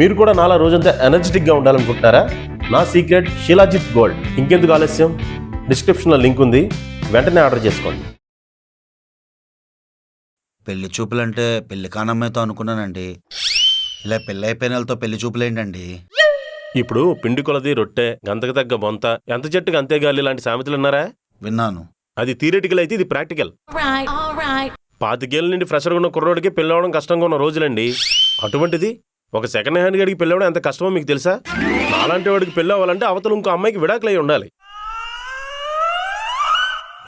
మీరు కూడా నాలా రోజంతా ఎనర్జెటిక్గా ఉండాలనుకుంటున్నారా? నా సీక్రెట్ శిలాజిత్ గోల్డ్. ఇంకెందుకు ఆలస్యం, డిస్క్రిప్షన్లో లింక్ ఉంది, వెంటనే ఆర్డర్ చేసుకోండి. పెళ్లి చూపులంటే పెళ్లి కానమ్మాయితో అనుకున్నానండి. ఇలా పెళ్ళి అయిపోయిన వాళ్ళతో పెళ్లి చూపులేంటండి? ఇప్పుడు పిండి కొలది రొట్టె, గంతకు తగ్గ బొంత, ఎంత చెట్టుకు అంతే గాలి లాంటి సామెతలు ఉన్నారా? విన్నాను. అది థియరిటికల్ అయితే, ఇది ప్రాక్టికల్. 25 ఏళ్ళ నుండి ఫ్రెషర్గా ఉన్న కుర్రోడికి పెళ్ళి అవ్వడం కష్టంగా ఉన్న రోజులండి. అటువంటిది ఒక సెకండ్ హ్యాండ్ గడికి పెళ్ళి అవ్వడం ఎంత కష్టమో మీకు తెలుసా? అలాంటి వాడికి పెళ్ళి అవ్వాలంటే అవతల ఇంకో అమ్మాయికి విడాకులై ఉండాలి.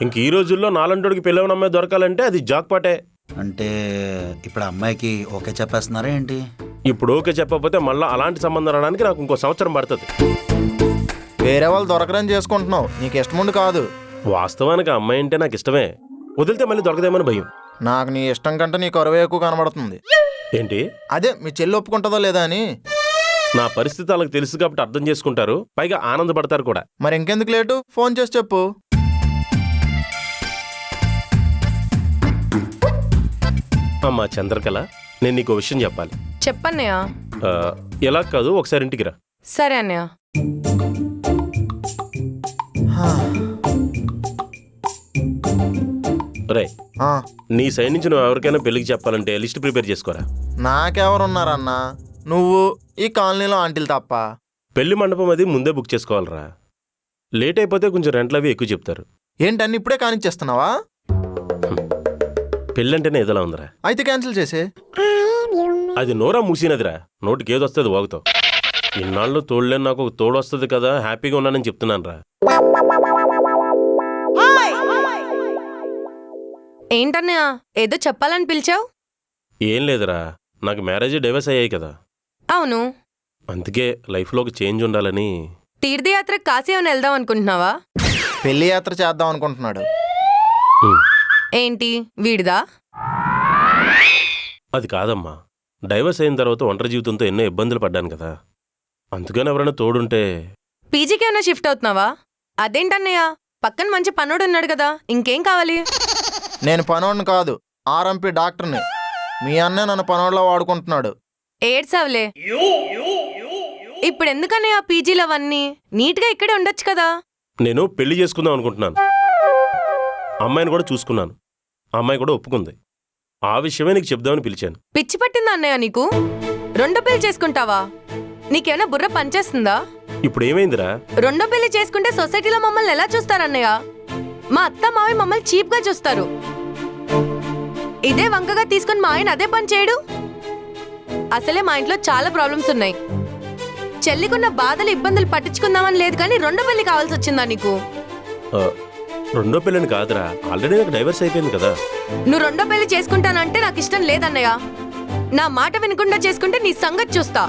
ఇంక ఈ రోజుల్లో నాలంటి వాడికి పెళ్ళి అవ్వడం అమ్మాయి దొరకాలంటే అది జాక్పాటే. అంటే ఇప్పుడు అమ్మాయికి ఓకే చెప్పేస్తున్నారా ఏంటి? ఇప్పుడు ఓకే చెప్పకపోతే మళ్ళీ అలాంటి సంబంధం రావడానికి నాకు ఇంకో సంవత్సరం పడుతుంది. వేరే వాళ్ళు దొరకరని చేసుకుంటున్నావు, నీకు ఇష్టముండి కాదు. వాస్తవానికి ఆ అమ్మాయి అంటే నాకు ఇష్టమే, వదిలితే మళ్ళీ దొరకదేమని భయం. నాకు నీ ఇష్టం కంటే నీ కరువే ఎక్కువ కనబడుతుంది. ఏంటి? అదే మీ చెల్లి ఒప్పుకుంటుందో లేదా అని. నా పరిస్థితి వాళ్ళకి తెలుసు కాబట్టి అర్థం చేసుకుంటారు, పైగా ఆనందపడతారు కూడా. మరి ఇంకెందుకు లేటు, ఫోన్ చేసి చెప్పు. అమ్మా చంద్రకళ, నేను నీకు విషయం చెప్పాలి. చెప్పన్నయ్య. ఎలా కాదు, ఒకసారి ఇంటికి రా. సరే అన్నయ్య. రే, ఆ, నీ సైడ్ నుంచి నువ్వు ఎవరికైనా పెళ్లికి చెప్పాలంటే లిస్ట్ ప్రిపేర్ చేసుకోరా. నాకెవరున్నారన్నా, నువ్వు ఈ కాలనీలో ఆంటీలు తప్ప. పెళ్లి మండపం అది ముందే బుక్ చేసుకోవాలరా. లేట్ అయిపోతే కొంచెం రెంట్లు అవి ఎక్కువ చెప్తారు. ఏంటన్ని ఇప్పుడే కానిచ్చేస్తున్నావా? పెళ్ళంటేనే ఏదోలా ఉందిరా. అయితే క్యాన్సిల్ చేసే. అది నోరా మూసినదిరా, నోటికి ఏదొస్తుంది వాగుతావు. ఇన్నాళ్ళు తోడులేని నాకు ఒక తోడు వస్తుంది కదా, హ్యాపీగా ఉన్నానని చెప్తున్నాను రా. ఏంటన్నయ్య, ఏదో చెప్పాలని పిలిచావు? ఏం లేదురా, నాకు మ్యారేజ్ డైవర్స్ అయ్యాయి కదా. అవును. అందుకే లైఫ్లో ఒక చేంజ్ ఉండాలని. తీర్థయాత్ర కాశీ ఏమైనా వెళ్దాం అనుకుంటున్నావా? పెళ్లి యాత్ర చేద్దాం అనుకుంటున్నాడు. ఏంటి వీడిదా? అది కాదమ్మా, డైవర్స్ అయిన తర్వాత ఒంటరి జీవితంతో ఎన్నో ఇబ్బందులు పడ్డాను కదా, అందుకని ఎవరైనా తోడుంటే. పీజీకి ఏమైనా షిఫ్ట్ అవుతున్నావా? అదేంటన్నయ్య, పక్కన మంచి పనోడు ఉన్నాడు కదా, ఇంకేం కావాలి? నేను పనోడిని కాదు, ఆర్ఎంపీ డాక్టర్ని. మీ అన్నే నన్ను పనోడ్లా వాడుకుంటున్నాడు. ఏడ్సావులే. ఇప్పుడు ఎందుకన్నయ్య పీజీలు అవన్నీ? నీట్గా ఇక్కడే ఉండొచ్చు కదా. నేను పెళ్లి చేసుకుందాం అనుకుంటున్నాను. అమ్మాయిని కూడా చూసుకున్నాను, అమ్మాయి కూడా ఒప్పుకుంది. ఆ విషయమే నీకు చెప్దామని పిలిచాను. పిచ్చి పట్టిందా అన్నయ్య నీకు? రెండో పెళ్లి చేసుకుంటావా? నీకేమైనా బుర్ర పనిచేస్తుందా? ఇప్పుడు ఏమైందిరా? రెండో పెళ్లి చేసుకుంటే సొసైటీలో మమ్మల్ని ఎలా చూస్తారన్నయ్య? మా అత్త మావి మమ్మల్ని చీప్గా చూస్తారు. ఇదే వంకగా తీసుకుని మా ఆయన అదే పని చేయడు. అసలే మా ఇంట్లో చాలా ప్రాబ్లమ్స్ ఉన్నాయి. చెల్లికున్న బాధలు ఇబ్బందులు పట్టించుకుందామని లేదు, కానీ రెండో పెళ్లి కావాల్సి వచ్చిందా నీకు? రెండో పెళ్ళని కాదురా, ఆల్రెడీ నాకు డైవర్స్ అయిపోయింది కదా. నువ్వు రెండో పెళ్లి చేసుకుంటానంటే నాకు ఇష్టం లేదన్నయ్య. నా మాట వినకుండా చేసుకుంటే నీ సంగతి చూస్తా.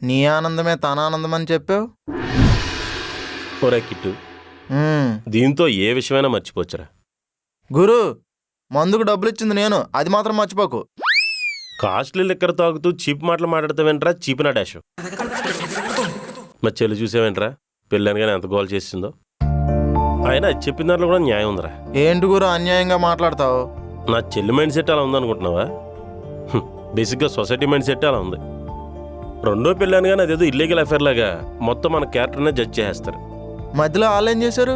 నీ ఆనందమే తన ఆనందం అని చెప్పావు. ఒరే కిట్టు, దీంతో ఏ విషయమైనా మర్చిపోవచ్చురా. గురు, మందుకు డబ్బులు ఇచ్చింది నేను, అది మాత్రం మర్చిపోకు. కాస్ట్లీ లెక్కర తాగుతూ చీప్ మాటలు మాట్లాడతావేంట్రా, చీపినా డాష్. మా చెల్లి చూసావేంట్రా, పెళ్ళానిగానే ఎంత గోల్ చేసిందో. ఆయన చెప్పిన దాంట్లో కూడా న్యాయం ఉందిరా. ఏంటి గురు అన్యాయంగా మాట్లాడతావు? నా చెల్లి మైండ్ సెట్ అలా ఉందనుకుంటున్నావా? బేసిక్గా సొసైటీ మైండ్ సెట్ అలా ఉంది. రెండో పెళ్ళాను కానీ అదేదో ఇల్లీగల్ అఫేర్ లాగా మొత్తం మన క్యారెక్టర్నే జడ్జ్ చేస్తారు. మధ్యలో వాళ్ళు ఏం చేశారు?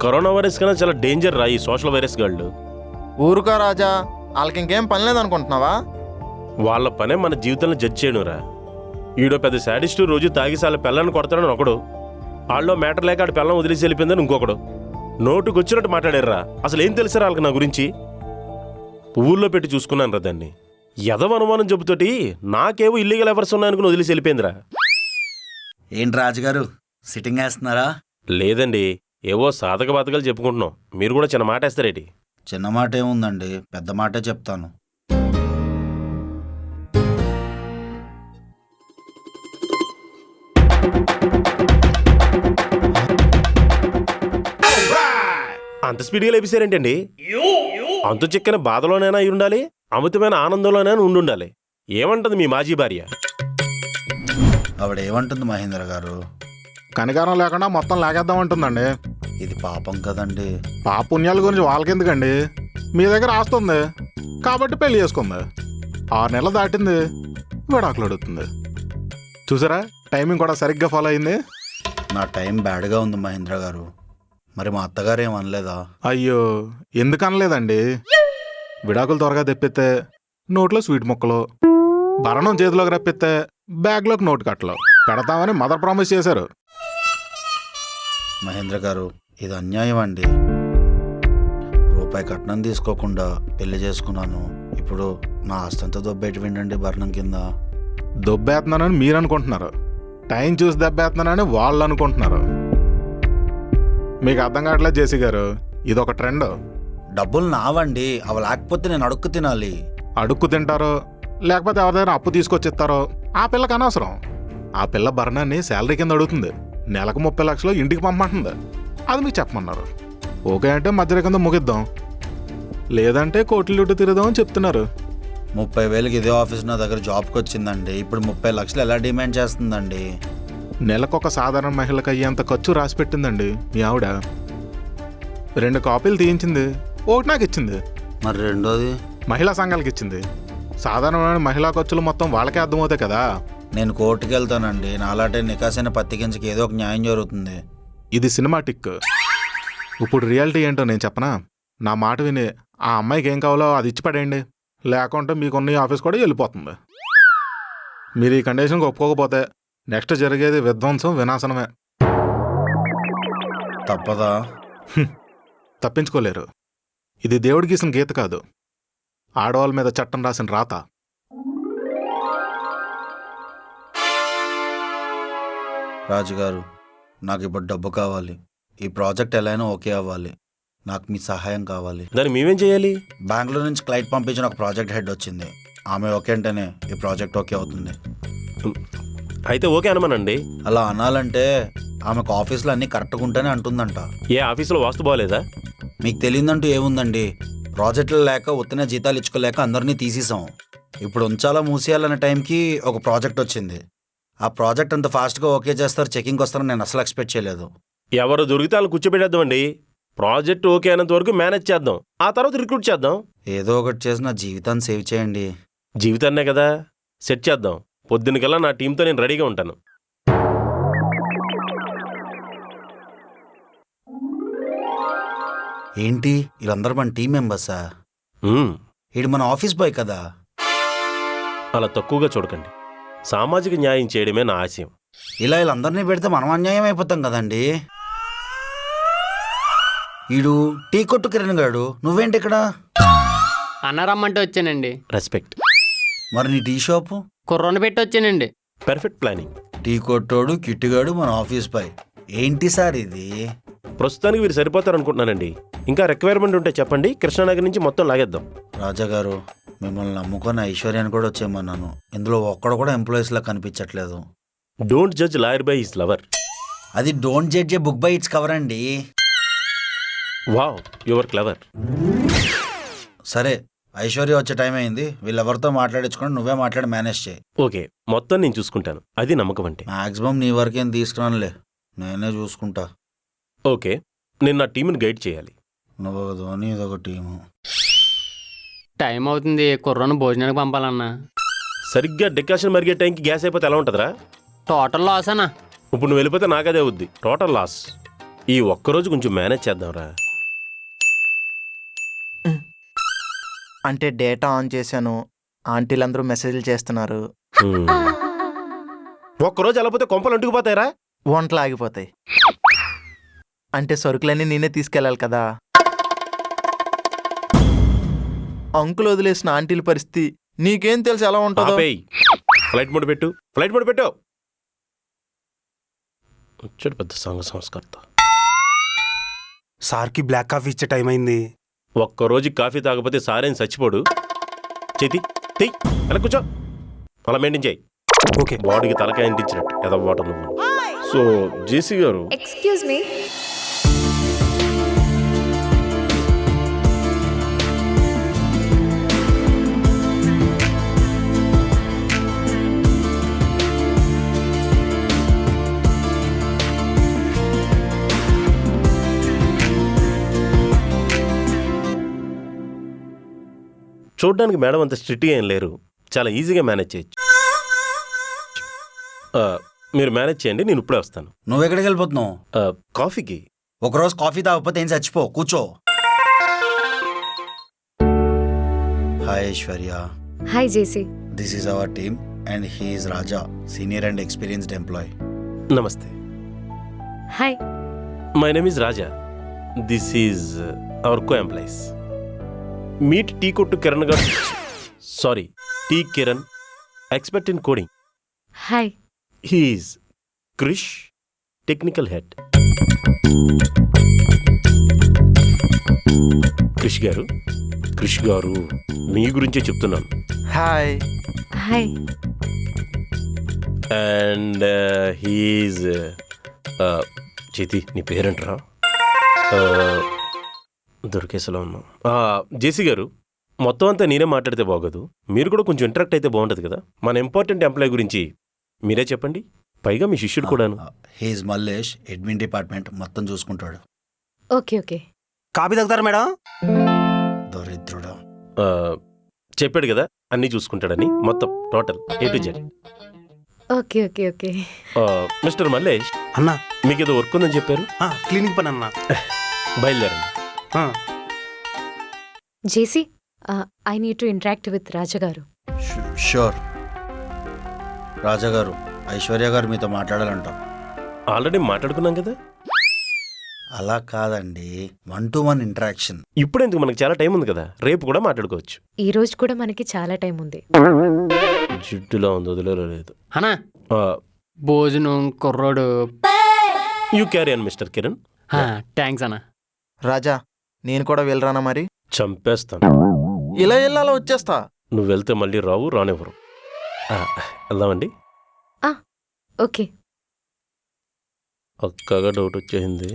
కరోనా వైరస్ కన్నా చాలా డేంజర్ రా ఈ సోషల్ వైరస్ గాళ్ళు. ఊరుకా రాజా, వాళ్ళకి ఇంకేం పని లేదనుకుంటున్నావా? వాళ్ళ పనే మన జీవితాలను జడ్జ్ చేయనురా. ఈడో పెద్ద శాడిస్టు, రోజు తాగిసి వాళ్ళ పిల్లని కొడతాడని ఒకడు, వాళ్ళలో మ్యాటర్ లేక ఆడి పిల్లని వదిలేసి వెళ్ళిపోయిందని ఇంకొకడు. నోటుకు వచ్చినట్టు మాట్లాడారా. అసలు ఏం తెలుసారా వాళ్ళకి నా గురించి? పువ్వుల్లో పెట్టి చూసుకున్నాను రా దాన్ని. ఎదవ అనుమానం చెబుతోటి నాకేవో ఇల్లీగల్ ఎవర్స్ ఉన్నాయనుకుని వదిలేసి వెళ్ళిపోయిందిరా. ఏంటి రాజుగారు సిట్టింగ్ వేస్తున్నారా? లేదండి, ఏవో సాధక బాధకాలు చెప్పుకుంటున్నాం. మీరు కూడా చిన్న మాట వేస్తారేటి? చిన్న మాట ఏముందండి, పెద్ద మాటే చెప్తాను. అంత స్పీడ్గా లేపిస్తారేంటండి? అంతు చిక్కని బాధలోనైనా అయి ఉండాలి, అమితమైన ఆనందంలోనైనా ఉండాలి. ఏమంటుంది మీ మాజీ భార్య? ఆవిడ ఏమంటుంది మహేంద్ర గారు? కనికారం లేకుండా మొత్తం లాగేద్దామంటుందండి. ఇది పాపం కదండి. పాపుణ్యాల గురించి వాళ్ళకెందుకండి? మీ దగ్గర ఆస్తుంది కాబట్టి పెళ్లి చేసుకుంది. 6 నెలలు దాటింది, విడాకులు అడుగుతుంది. చూసారా, టైమింగ్ కూడా సరిగ్గా ఫాలో అయింది. నా టైం బ్యాడ్గా ఉంది మహేంద్ర గారు. మరి మా అత్తగారు ఏం అనలేదా? అయ్యో, ఎందుకు అనలేదండి? విడాకులు త్వరగా తెప్పితే నోట్లో స్వీట్ ముక్కలు, భరణం చేతిలోకి రప్పిస్తే బ్యాగ్లోకి నోటు కట్టలు పెడతామని మదర్ ప్రామిస్ చేశారు. మహేంద్ర గారు, ఇది అన్యాయం అండి. రూపాయి కట్నం తీసుకోకుండా పెళ్లి చేసుకున్నాను. ఇప్పుడు నా ఆస్తంతా దొబ్బేటి విండండి భరణం కింద. దొబ్బేస్తున్నానని మీరు అనుకుంటున్నారు, టైం చూసి దెబ్బేస్తున్నానని వాళ్ళు అనుకుంటున్నారు. మీకు అర్థం కావట్లేదు జేసీ గారు, ఇదొక ట్రెండ్. డబ్బులు నావండి, అవి లేకపోతే నేను అడుక్కు తినాలి. అడుక్కు తింటారో లేకపోతే ఎవరిదైనా అప్పు తీసుకొచ్చిస్తారో ఆ పిల్లకి అనవసరం. ఆ పిల్ల భరణాన్ని శాలరీ కింద అడుగుతుంది, నెలకు 30 లక్షలు ఇంటికి పంపమంటుంది. అది మీకు చెప్పమన్నారు. ఓకే అంటే మధ్య కింద ముగిద్దాం, లేదంటే కోట్లు చుట్టూ తిరుగుదాం అని చెప్తున్నారు. 30,000కి ఇదే ఆఫీస్ నా దగ్గర జాబ్కి వచ్చిందండి. ఇప్పుడు 30 లక్షలు ఎలా డిమాండ్ చేస్తుందండి? నెలకొక సాధారణ మహిళకు అయ్యేంత ఖర్చు రాసి పెట్టిందండి మీ ఆవిడ. 2 కాపీలు తీయించింది, ఒకటి నాకు ఇచ్చింది. మరి రెండోది? మహిళా సంఘాలకు ఇచ్చింది. సాధారణమైన మహిళా ఖర్చులు మొత్తం వాళ్ళకే అర్థమవుతాయి కదా. నేను కోర్టుకి వెళ్తానండి. నాలాంటి నికాసైన పత్తికించకి ఏదో ఒక న్యాయం జరుగుతుంది. ఇది సినిమాటిక్. ఇప్పుడు రియాలిటీ ఏంటో నేను చెప్పనా? నా మాట విని ఆ అమ్మాయికి ఏం కావాలో అది ఇచ్చి పడేయండి, లేకుంటే మీకున్న ఆఫీస్ కూడా వెళ్ళిపోతుంది. మీరు ఈ కండిషన్కి ఒప్పుకోకపోతే నెక్స్ట్ జరిగేది విధ్వంసం, వినాశనమే. తప్పదా? తప్పించుకోలేరు. ఇది దేవుడి గీసిన గీత కాదు, ఆడవాళ్ళ మీద చట్టం రాసిన రాత. రాజుగారు, నాకు ఇప్పుడు డబ్బు కావాలి. ఈ ప్రాజెక్ట్ ఎలా అయినా ఓకే అవ్వాలి. నాకు మీ సహాయం కావాలి. దాన్ని మేమేం చేయాలి? బెంగళూరు నుంచి క్లైంట్ పంపించిన ఒక ప్రాజెక్ట్ హెడ్ వచ్చింది. ఆమె ఓకే అంటేనే ఈ ప్రాజెక్ట్ ఓకే అవుతుంది. అయితే ఓకే అనమనండి. అలా అనాలంటే ఆమెకు ఆఫీస్లో అన్నీ కరెక్ట్గా ఉంటేనే అంటుందంట. ఏ ఆఫీసులో వాస్తు బాగోలేదా? మీకు తెలియదంటూ ఏముందండి, ప్రాజెక్టులు లేక ఉత్తనే జీతాలు ఇచ్చుకోలేక అందరినీ తీసేసాం. ఇప్పుడు ఉంచాలా మూసేయాలనే టైంకి ఒక ప్రాజెక్ట్ వచ్చింది. ఆ ప్రాజెక్ట్ అంత ఫాస్ట్గా ఓకే చేస్తారు, చెకింగ్కి వస్తారని నేను అసలు ఎక్స్పెక్ట్ చేయలేదు. ఎవరు దొరికితే వాళ్ళు కూర్చోబెట్టేద్దామండి. ప్రాజెక్ట్ ఓకే అయినంత వరకు మేనేజ్ చేద్దాం, ఆ తర్వాత రిక్రూట్ చేద్దాం. ఏదో ఒకటి చేసి నా జీవితాన్ని సేవ్ చేయండి. జీవితాన్నే కదా, సెట్ చేద్దాం. పొద్దునకల్లా నా టీంతో నేను రెడీగా ఉంటాను. ఏంటి వీళ్ళందరూ మన టీం మెంబర్సా? వీడు మన ఆఫీస్ బాయ్ కదా. అలా తక్కువగా చూడకండి. సామాజిక న్యాయం చేయడమే నా ఆశయం. ఇలా వీళ్ళందరినీ పెడితే మనం అన్యాయం అయిపోతాం కదండి. ఈడు టీ కొట్టు కిరణ్ గాడు, నువ్వేంటి ఇక్కడ? అన్నారమ్మంటే వచ్చానండి. రెస్పెక్ట్. మరి నీ టీ షాపు? కుర్రోని పెట్టి వచ్చానండి. Perfect planning. టీ కొట్టోడు కిట్టుగాడు మన ఆఫీస్ బాయ్. ఏంటి సార్ ఇది? ప్రస్తుతానికి వీరు సరిపోతారు అనుకుంటున్నానండి. ఇంకా రిక్వైర్మెంట్ ఉంటే చెప్పండి, కృష్ణానగర్ నుంచి మొత్తం లాగేద్దాం. రాజాగారు, మిమ్మల్ని నమ్ముకొని ఐశ్వర్యాన్ని కూడా వచ్చేయమన్నాను. ఇందులో ఒక్కడు కూడా ఎంప్లాయీస్ లా కనిపించట్లేదు. Don't judge lawyer by his lover. అది don't judge a book by its cover అండి. Wow, you're clever. సరే, ఐశ్వర్య వచ్చే టైం అయింది. వీళ్ళెవరితో మాట్లాడించుకొని నువ్వే మాట్లాడి మేనేజ్ చేయి. ఓకే, మొత్తం నేను చూసుకుంటాను. అది నమ్మకం అంటే. మాక్సిమం నీ వరకేం తీసుకురానులే, నేనే చూసుకుంటా. ఓకే, నేను నా టీంని గైడ్ చేయాలి. నువ్వు ఒక ధోని, ఇదొక టీము. టైం అవుతుంది, కుర్రోని భోజనానికి పంపాలన్నా. సరిగ్గా డికాషన్ మరిగే టైంకి గ్యాస్ అయిపోతే ఎలా ఉంటుందిరా? టోటల్ లాస్ అన్నా. ఇప్పుడు నువ్వు వెళ్ళిపోతే నాకదే అవుద్ది, టోటల్ లాస్. ఈ ఒక్కరోజు కొంచెం మేనేజ్ చేద్దాంరా. అంటే డేటా ఆన్ చేశాను, ఆంటీలందరూ మెసేజ్లు చేస్తున్నారు. ఒక్కరోజు వెళ్ళిపోతే కొంపలు అంటుకుపోతాయిరా. వంటలు ఆగిపోతాయి. అంటే సరుకులన్నీ నేనే తీసుకెళ్ళాలి కదా. అంకులు వదిలేసిన ఆంటీల పరిస్థితి నీకేం తెలుసు ఎలా ఉంటుందో. ఆపేయ్. ఫ్లైట్ మోడ్ పెట్టు, ఫ్లైట్ మోడ్ పెట్టు. వచ్చాడు పెద్ద సంఘ సంస్కర్త. సార్కి బ్లాక్ కాఫీ ఇచ్చే టైం అయింది. ఒక్కరోజు కాఫీ తాగకపోతే సారేం చచ్చిపోడు. చేతి తెయ్, అలా కూర్చో. అలా మెయింటైన్ చేయి. ఓకే. బాడీకి తలకాయ అంటించినట్టు ఎదవ్వాట నువ్వు. సో జేసీ గారు, ఎక్స్క్యూజ్ మీ. చూడ్డానికి మేడం అంత స్ట్రిక్ట్గా ఏం లేరు, చాలా ఈజీగా మేనేజ్ చేయొచ్చు. మీరు మేనేజ్ చేయండి, నేను ఇప్పుడే వస్తాను. నువ్వెక్కడికి వెళ్ళిపోతున్నావు? కాఫీకి. ఒకరోజు కాఫీ తాగకపోతే ఏం చచ్చిపో, కూర్చో. Hi Aishwarya, hi JC. This is our team and he is Raja, senior and experienced employee. నమస్తే. Hi. My name is Raja. This is our co employees. Meet tea కొట్టు Kiran garu. Sorry, tea Kiran, expert in coding. Hi. He is Krish, technical head. Krish garu మీ గురించే చెప్తున్నాను. Hi. Hi. And he's చేతి, నీ పేరేంట్రా? దొరికేసలో ఉన్నాం. జేసీ గారు, మొత్తం అంతా నేనే మాట్లాడితే బాగోదు, మీరు కూడా కొంచెం ఇంటరాక్ట్ అయితే బాగుంటుంది కదా. మన ఇంపార్టెంట్ ఎంప్లాయ్ గురించి మీరే చెప్పండి, పైగా మీ శిష్యుడు కూడాను. He is Mallesh, admin department మొత్తం చూసుకుంటాడు. Okay okay. కాపీ తాగుతారా మేడం? దరిద్రుడా. చెప్పాడు కదా అన్నీ చూసుకుంటాడని, మొత్తం total A to Z. Okay okay okay. Mister Mallesh, అన్నా, మీకు ఏదో వర్క్ ఉందని చెప్పారు, క్లినిక్ పని అన్నా. బయలుదేరండి. JC, I need to interact with Raja garu. Sure. రాజా గారు, ఐశ్వర్య గారు మీతో మాట్లాడాలంట. ఆల్రెడీ మాట్లాడుకున్నాం కదా. అలా కాదండి, 1-to-1 ఇంటరాక్షన్. ఇప్పుడు ఎందుకు, మనకు చాలా టైం ఉంది కదా, రేపు కూడా మాట్లాడుకోవచ్చు. ఈ రోజు కూడా మనకి చాలా టైం ఉంది. జిడ్డులా ఉంది, వదిలేదు. అన్నా, భోజనం కుర్రోడు. You carry on mister Kiran. Thanks అన్నా. రాజా, నేను కూడా వెళ్ళరానా మరి? చంపేస్తాను. ఇలా వెళ్ళాలా, వచ్చేస్తా. నువ్వు వెళ్తే మళ్ళీ రానివ్వరు. వెళ్దామండి. ఓకే. ఒక్కగా డౌట్ వచ్చేసింది.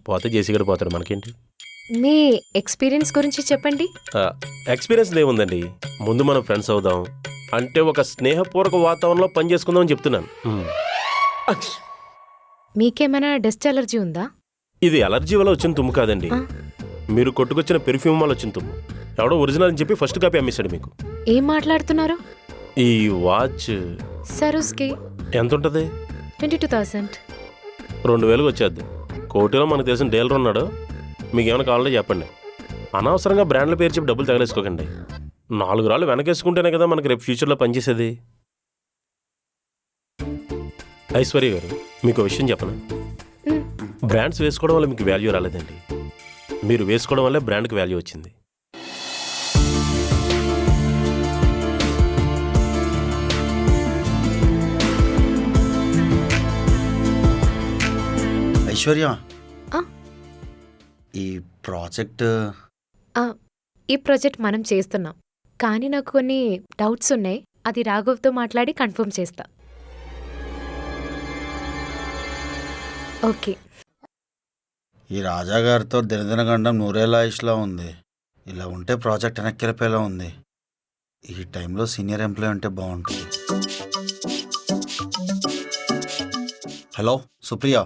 పోతే జేసీ గడు పోతాడు, మనకేంటి. మీ ఎక్స్పీరియన్స్ గురించి చెప్పండి. ఎక్స్పీరియన్స్ ఏముందండి, ముందు మనం ఫ్రెండ్స్ అవుదాం, అంటే ఒక స్నేహపూర్వక వాతావరణంలో పని చేసుకుందాం అని చెప్తున్నాను. మీకేమైనా డస్ట్ అలర్జీ ఉందా? ఇది అలర్జీ వల్ల వచ్చిన తుమ్ము కాదండి, మీరు కొట్టుకొచ్చిన పెర్ఫ్యూమ్ వల్ల వచ్చిన తుమ్ము. ఎవడో ఒరిజినల్ అని చెప్పి ఫస్ట్ కాపీ అమ్మేశాడు మీకు. ఏం మాట్లాడుతున్నారు? ఈ వాచ్ సరూస్కి ఎంత ఉంటుంది? 22,000. 2,000 వచ్చేద్ది. కోటిలో మనకు తెలిసిన డీలర్ ఉన్నాడు, మీకు ఏమైనా కావాలంటే చెప్పండి. అనవసరంగా బ్రాండ్ల పేరు చెప్పి డబ్బులు తగలేసుకోకండి. 4 రాళ్ళు వెనకేసుకుంటేనే కదా మనకి రేపు ఫ్యూచర్లో పనిచేసేది. ఐశ్వర్య గారు, మీకు విషయం చెప్పను. బ్రాండ్స్ వేసుకోవడం వల్ల మీకు వాల్యూ రాలేదండి, మీరు వేసుకోవడం వల్లే బ్రాండ్కి వాల్యూ వచ్చింది. ఐశ్వర్య, ఈ ప్రాజెక్ట్ ఈ ప్రాజెక్ట్ మనం చేస్తున్నాం, కానీ నాకు కొన్ని డౌట్స్ ఉన్నాయి. అది రాఘవ్తో మాట్లాడి కన్ఫర్మ్ చేస్తా. ఓకే. ఈ రాజా గారితో దినదినగండం నూరేళ్ళ ఆయుష్లా ఉంది. ఇలా ఉంటే ప్రాజెక్ట్ వెనక్కి వెళ్ళిపోయేలా ఉంది. ఈ టైంలో సీనియర్ ఎంప్లాయ్ ఉంటే బాగుంటుంది. హలో సుప్రియ.